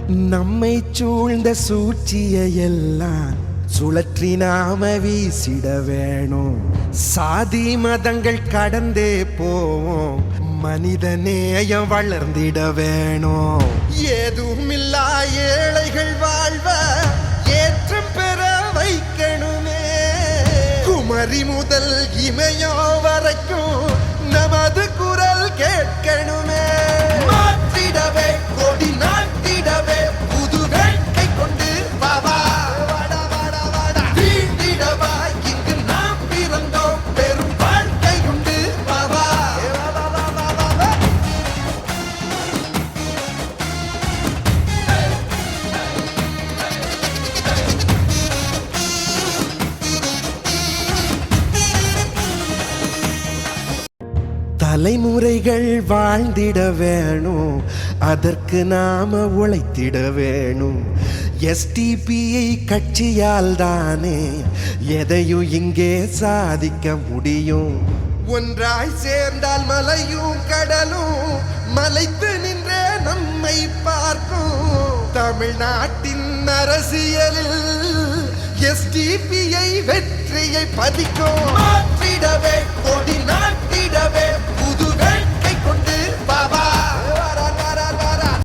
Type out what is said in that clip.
நம்மை சூழ்ந்த சூழ்ச்சியெல்லாம் சுழற்றி நாம வீசிட வேணும். சாதி மதங்கள் கடந்தே போவோம், மனித நேயம் வளர்ந்திட வேணும். ஏதுமில்லா ஏழைகள் வாழ்வ ஏற்றம் பெற வைக்கணுமே. குமரி முதல் இமயோ வரைக்கும் நமது குரல் கேட்கணுமே. மாற்றிடவே கொடி நாட்டிடவே புது வேட்கை கொண்டு பாவா. வீண்டிடவா இங்கு நாம் பிறந்தோம், பெரும் வாழ்க்கை உண்டு பாவா. தலைமுறைகள் வாழ்ந்திட வேணும், அதற்கு நாம உழைத்திட வேணும். STPI கட்சியால் தானே எதையும் இங்கே சாதிக்க முடியும். ஒன்றாய் சேர்ந்தால் மலையும் கடலும் மலைத்து நின்றே நம்மை பார்க்கும். தமிழ்நாட்டின் அரசியலில் STPI வெற்றியை பதிக்கும். மாற்றிடவே கொடி நாட்டிடவே புது